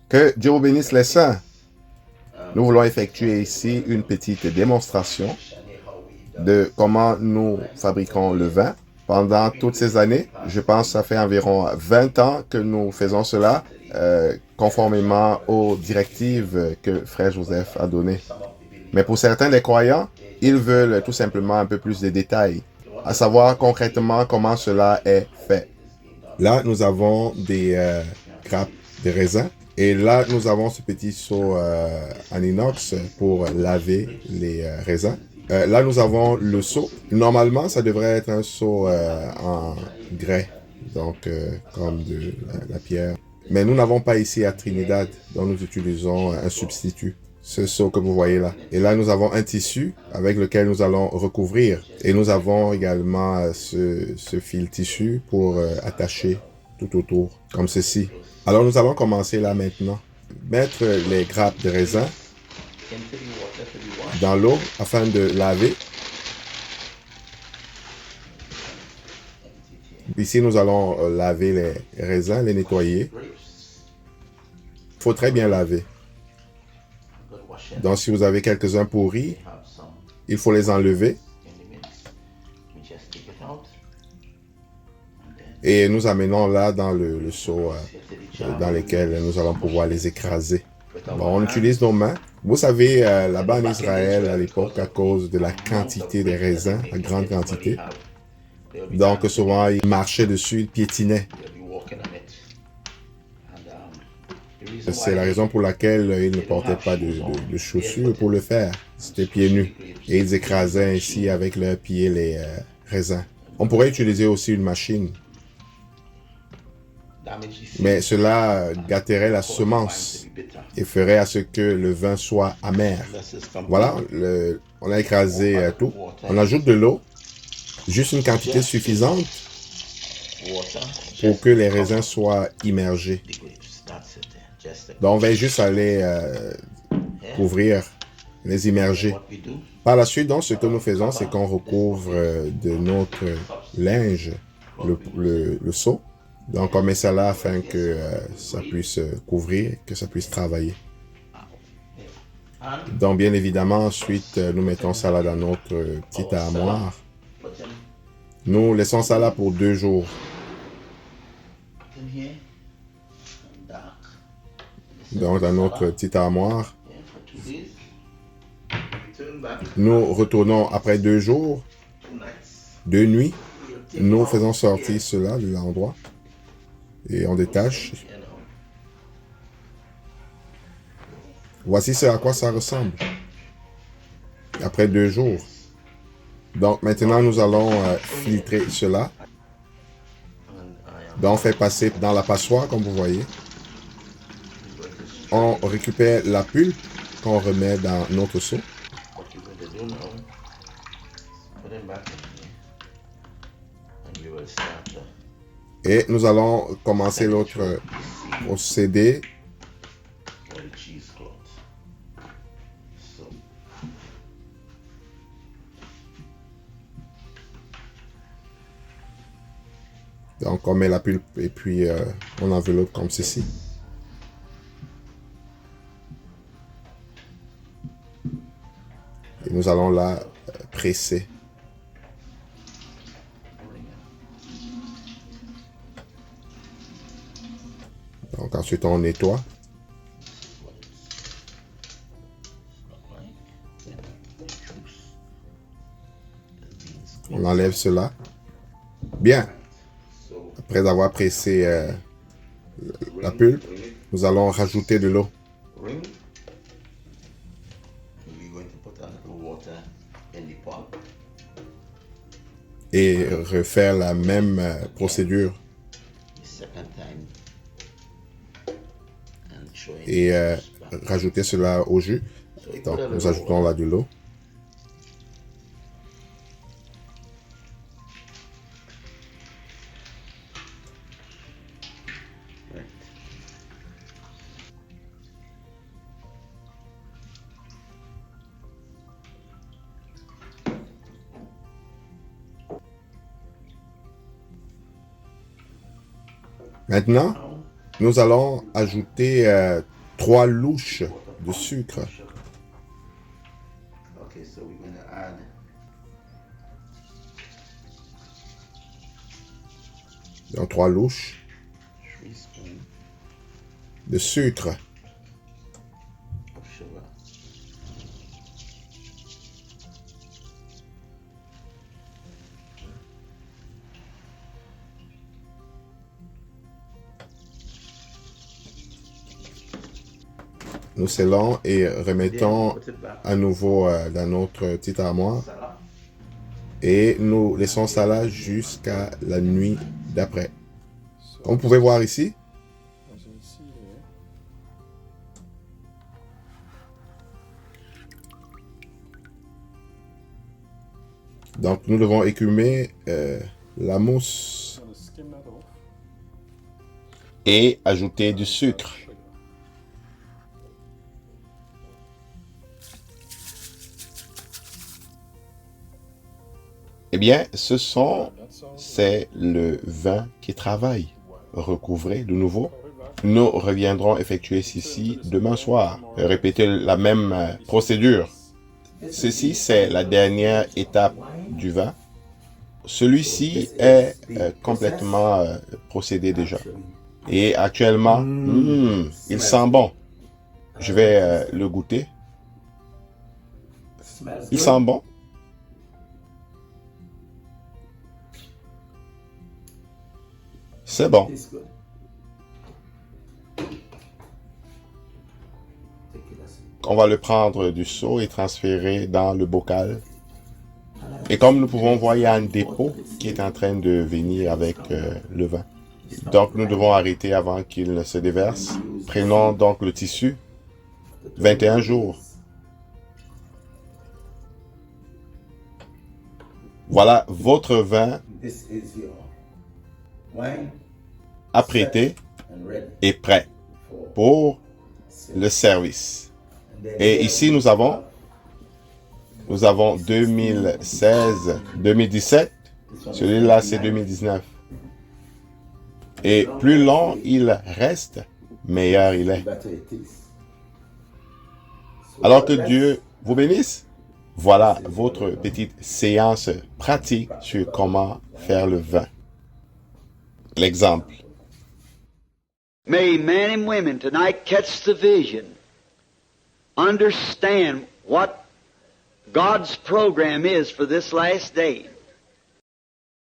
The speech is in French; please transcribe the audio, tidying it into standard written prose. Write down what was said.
Que Dieu vous bénisse les saints. Nous voulons effectuer ici une petite démonstration de comment nous fabriquons le vin. Pendant toutes ces années, je pense que ça fait environ 20 ans que nous faisons cela, conformément aux directives que Frère Joseph a données. Mais pour certains des croyants, ils veulent tout simplement un peu plus de détails, à savoir concrètement comment cela est fait. Là, nous avons des grappes de raisin. Et là, nous avons ce petit seau en inox pour laver les raisins. Là, nous avons le seau. Normalement, ça devrait être un seau en grès, donc comme de la pierre. Mais nous n'avons pas ici à Trinidad, donc nous utilisons un substitut. Ce seau que vous voyez là. Et là, nous avons un tissu avec lequel nous allons recouvrir. Et nous avons également ce fil tissu pour attacher tout autour, comme ceci. Alors, nous allons commencer là maintenant. Mettre les grappes de raisin dans l'eau afin de laver. Ici, nous allons laver les raisins, les nettoyer. Il faut très bien laver. Donc, si vous avez quelques-uns pourris, il faut les enlever. Et nous amenons là dans le seau dans lequel nous allons pouvoir les écraser. Bon, on utilise nos mains. Vous savez, là-bas en Israël, à l'époque, à cause de la quantité des raisins, la grande quantité, donc souvent, ils marchaient dessus, ils piétinaient. C'est la raison pour laquelle ils ne portaient pas de chaussures pour le faire. C'était pieds nus. Et ils écrasaient ainsi avec leurs pieds les raisins. On pourrait utiliser aussi une machine. Mais cela gâterait la semence et ferait à ce que le vin soit amer. Voilà, on a écrasé tout. On ajoute de l'eau, juste une quantité suffisante pour que les raisins soient immergés. Donc on va juste aller couvrir, les immerger. Par la suite, donc, ce que nous faisons, c'est qu'on recouvre de notre linge le seau. Donc, on met ça là afin que ça puisse couvrir, que ça puisse travailler. Donc, bien évidemment, ensuite, nous mettons ça là dans notre petite armoire. Nous laissons ça là pour 2 jours. Donc, dans notre petite armoire. Nous retournons après 2 jours, 2 nuits. Nous faisons sortir cela de l'endroit. Et on détache. Voici ce à quoi ça ressemble. Après 2 jours. Donc maintenant, nous allons filtrer cela. Donc on fait passer dans la passoire, comme vous voyez. On récupère la pulpe qu'on remet dans notre seau. Et nous allons commencer l'autre procédé. Donc on met la pulpe et puis on enveloppe comme ceci. Et nous allons la presser. Donc ensuite on nettoie. On enlève cela. Bien. Après avoir pressé la pulpe, nous allons rajouter de l'eau. Et refaire la même procédure. Et rajouter cela au jus. Donc nous ajoutons là de l'eau. Maintenant, nous allons ajouter 3 louches de sucre. Okay, so we're going to add Donc 3 louches 3 spoons de sucre. of sugar. Nous scellons et remettons Put it back. à nouveau dans notre petite armoire. Salah. Et nous laissons ça là jusqu'à la nuit d'après. Comme vous pouvez voir ici, As you can see here, donc nous devons écumer la mousse I'm going to skim that off. et ajouter du sucre. Sugar. Eh bien, ce sont, That's all. c'est le vin qui travaille. Recouvrez de nouveau. I'll be back. Nous reviendrons effectuer ceci demain soir. Répétez la même procédure. Ceci, c'est la dernière étape du vin. Celui-ci est complètement procédé déjà. Et actuellement, il sent bon. Je vais le goûter. Il sent bon. C'est bon. It's good. Take it as On va le prendre du seau et transférer dans le bocal. Et comme nous pouvons voir, il y a un dépôt qui est en train de venir avec le vin. Donc nous devons arrêter avant qu'il ne se déverse. Prenons donc le tissu. 21 jours. Voilà, votre vin This is your wine apprêté and ready et prêt for pour le service. and then Et ici, nous avons 2016, 2017. Celui-là, c'est 2019. Et plus long il reste, meilleur il est. better it is. So Alors que let's- Dieu vous bénisse. Voilà votre petite séance pratique sur comment faire le vin. L'exemple. May men and women tonight catch the vision, understand what God's program is for this last day.